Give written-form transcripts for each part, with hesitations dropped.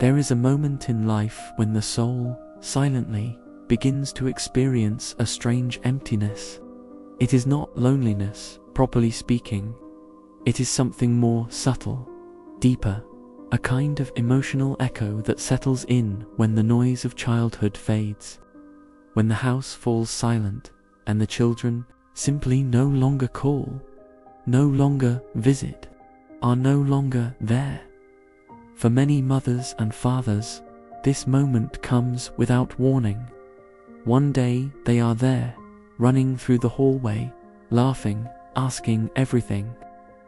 There is a moment in life when the soul, silently, begins to experience a strange emptiness. It is not loneliness, properly speaking. It is something more subtle, deeper, a kind of emotional echo that settles in when the noise of childhood fades, when the house falls silent and the children simply no longer call, no longer visit, are no longer there. For many mothers and fathers, this moment comes without warning. One day they are there, running through the hallway, laughing, asking everything,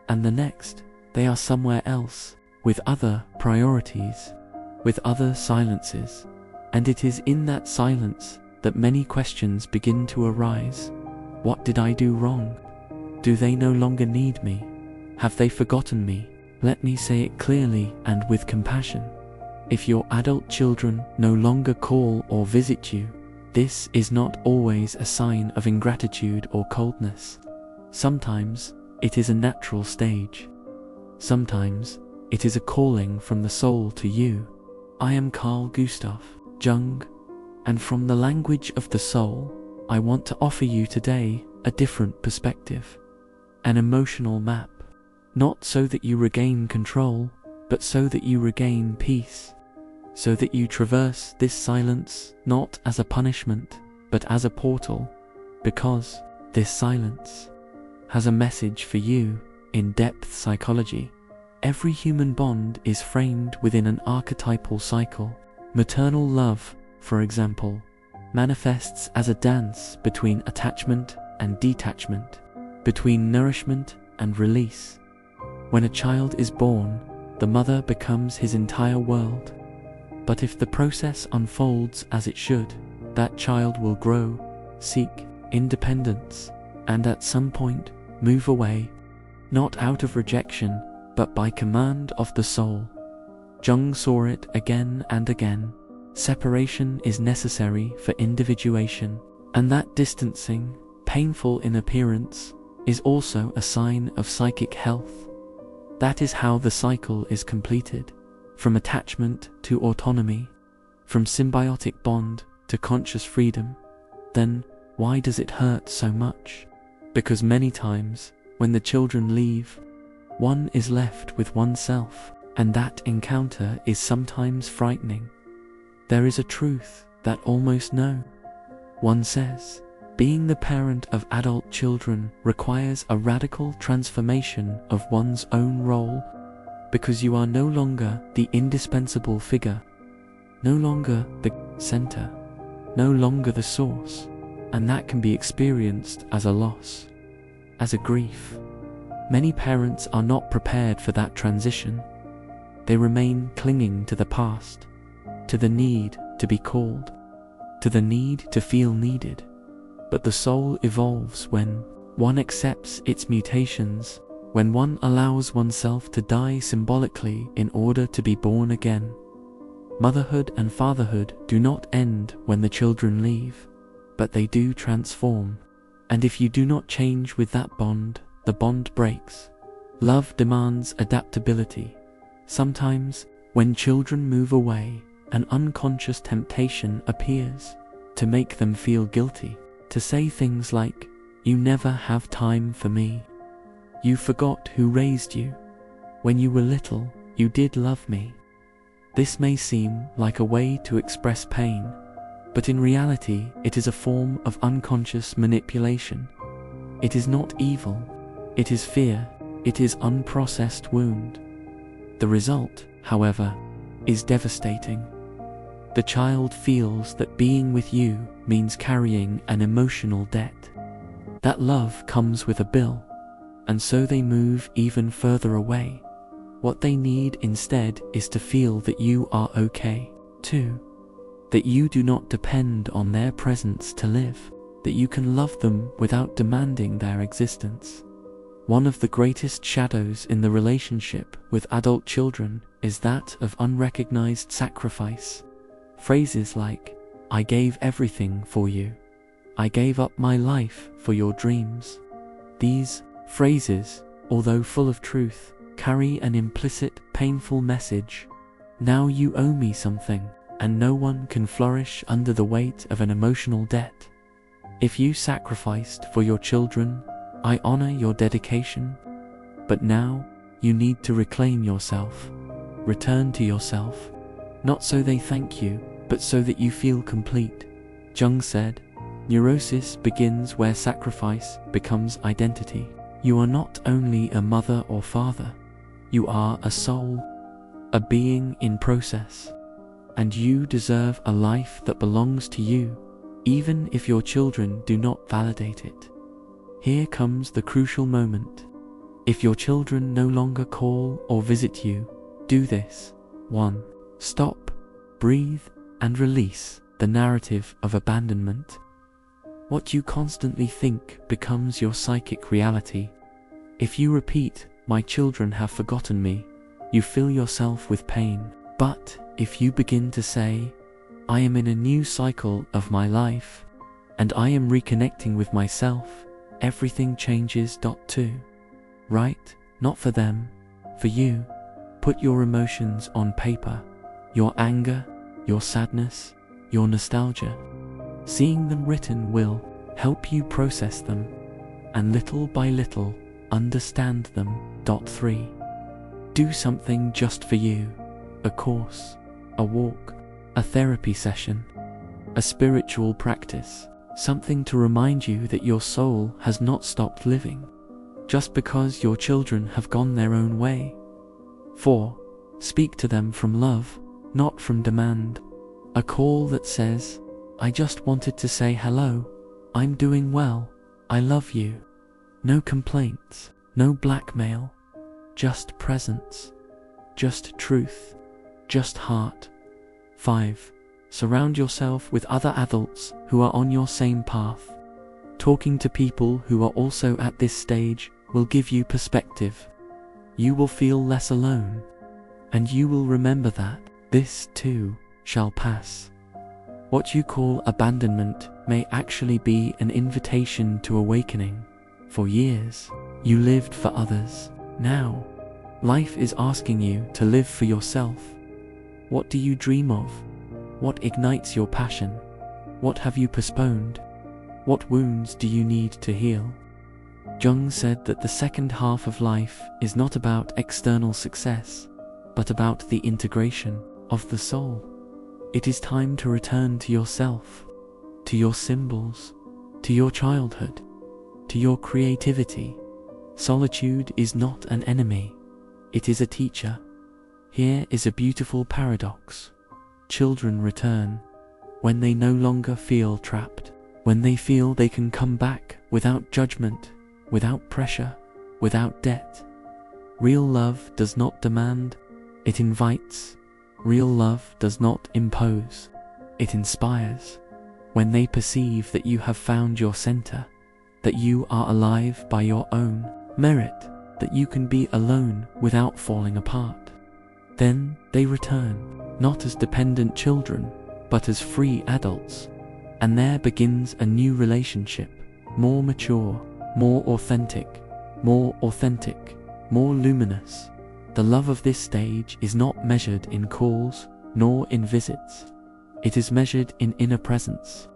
and the next, they are somewhere else, with other priorities, with other silences, and it is in that silence that many questions begin to arise. What did I do wrong? Do they no longer need me? Have they forgotten me? Let me say it clearly and with compassion. If your adult children no longer call or visit you, this is not always a sign of ingratitude or coldness. Sometimes it is a natural stage. Sometimes it is a calling from the soul to you. I am Carl Jung, and from the language of the soul, I want to offer you today a different perspective, an emotional map, not so that you regain control, but so that you regain peace, so that you traverse this silence not as a punishment, but as a portal, because this silence has a message for you. In depth psychology, every human bond is framed within an archetypal cycle. Maternal love, for example, manifests as a dance between attachment and detachment, between nourishment and release. When a child is born, the mother becomes his entire world. But if the process unfolds as it should, that child will grow, seek independence, and at some point move away, not out of rejection, but by command of the soul. Jung saw it again and again. Separation is necessary for individuation, and that distancing, painful in appearance, is also a sign of psychic health. That is how the cycle is completed, from attachment to autonomy, from symbiotic bond to conscious freedom. Then, why does it hurt so much? Because many times, when the children leave, one is left with oneself, and that encounter is sometimes frightening. There is a truth that almost no one says. Being the parent of adult children requires a radical transformation of one's own role, because you are no longer the indispensable figure, no longer the center, no longer the source, and that can be experienced as a loss, as a grief. Many parents are not prepared for that transition. They remain clinging to the past, to the need to be called, to the need to feel needed. But the soul evolves when one accepts its mutations, when one allows oneself to die symbolically in order to be born again. Motherhood and fatherhood do not end when the children leave, but they do transform. And if you do not change with that bond, the bond breaks. Love demands adaptability. Sometimes, when children move away, an unconscious temptation appears to make them feel guilty, to say things like, "You never have time for me. You forgot who raised you. When you were little, you did love me." This may seem like a way to express pain, but in reality it is a form of unconscious manipulation. It is not evil, it is fear, it is unprocessed wound. The result, however, is devastating. The child feels that being with you means carrying an emotional debt. That love comes with a bill, and so they move even further away. What they need instead is to feel that you are okay, too. That you do not depend on their presence to live, that you can love them without demanding their existence. One of the greatest shadows in the relationship with adult children is that of unrecognized sacrifice. Phrases like, "I gave everything for you. I gave up my life for your dreams." These phrases, although full of truth, carry an implicit, painful message. Now you owe me something, and no one can flourish under the weight of an emotional debt. If you sacrificed for your children, I honor your dedication. But now, you need to reclaim yourself. Return to yourself. Not so they thank you, but so that you feel complete. Jung said, neurosis begins where sacrifice becomes identity. You are not only a mother or father, you are a soul, a being in process. And you deserve a life that belongs to you, even if your children do not validate it. Here comes the crucial moment. If your children no longer call or visit you, do this. 1. Stop, breathe, and release the narrative of abandonment. What you constantly think becomes your psychic reality. If you repeat, "My children have forgotten me," you fill yourself with pain. But if you begin to say, "I am in a new cycle of my life, and I am reconnecting with myself," everything changes. 2. Write, not for them, for you. Put your emotions on paper, your anger, your sadness, your nostalgia. Seeing them written will help you process them, and little by little, understand them. 3. Do something just for you. A course, a walk, a therapy session, a spiritual practice, something to remind you that your soul has not stopped living, just because your children have gone their own way. 4. Speak to them from love, not from demand. A call that says, "I just wanted to say hello, I'm doing well, I love you." No complaints, no blackmail, just presence, just truth, just heart. 5. Surround yourself with other adults who are on your same path. Talking to people who are also at this stage will give you perspective. You will feel less alone, and you will remember that this too shall pass. What you call abandonment may actually be an invitation to awakening. For years, you lived for others. Now, life is asking you to live for yourself. What do you dream of? What ignites your passion? What have you postponed? What wounds do you need to heal? Jung said that the second half of life is not about external success, but about the integration of the soul. It is time to return to yourself, to your symbols, to your childhood, to your creativity. Solitude is not an enemy, it is a teacher. Here is a beautiful paradox. Children return when they no longer feel trapped, when they feel they can come back without judgment, without pressure, without debt. Real love does not demand, it invites. Real love does not impose, it inspires. When they perceive that you have found your center, that you are alive by your own merit, that you can be alone without falling apart, then they return, not as dependent children, but as free adults. And there begins a new relationship, more mature, more authentic, more luminous. The love of this stage is not measured in calls, nor in visits. It is measured in inner presence,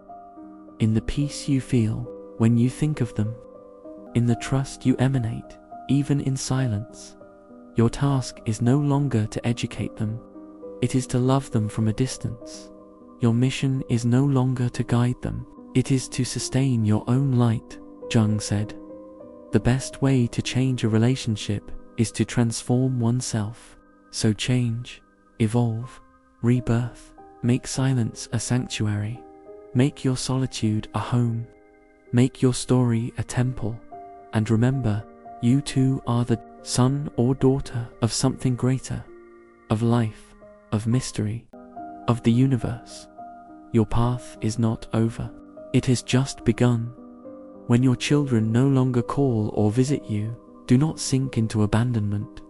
in the peace you feel when you think of them, in the trust you emanate, even in silence. Your task is no longer to educate them, it is to love them from a distance. Your mission is no longer to guide them, it is to sustain your own light. Jung said, the best way to change a relationship is to transform oneself. So change, evolve, rebirth, make silence a sanctuary, make your solitude a home, make your story a temple, and remember, you too are the son or daughter of something greater, of life, of mystery, of the universe. Your path is not over, it has just begun. When your children no longer call or visit you, do not sink into abandonment.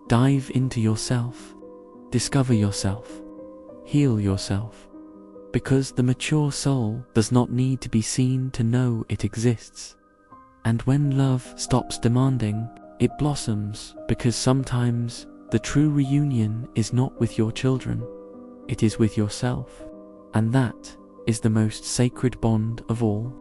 Dive into yourself, discover yourself, heal yourself. Because the mature soul does not need to be seen to know it exists. And when love stops demanding, it blossoms, because sometimes The true reunion is not with your children, it is with yourself, and that is the most sacred bond of all.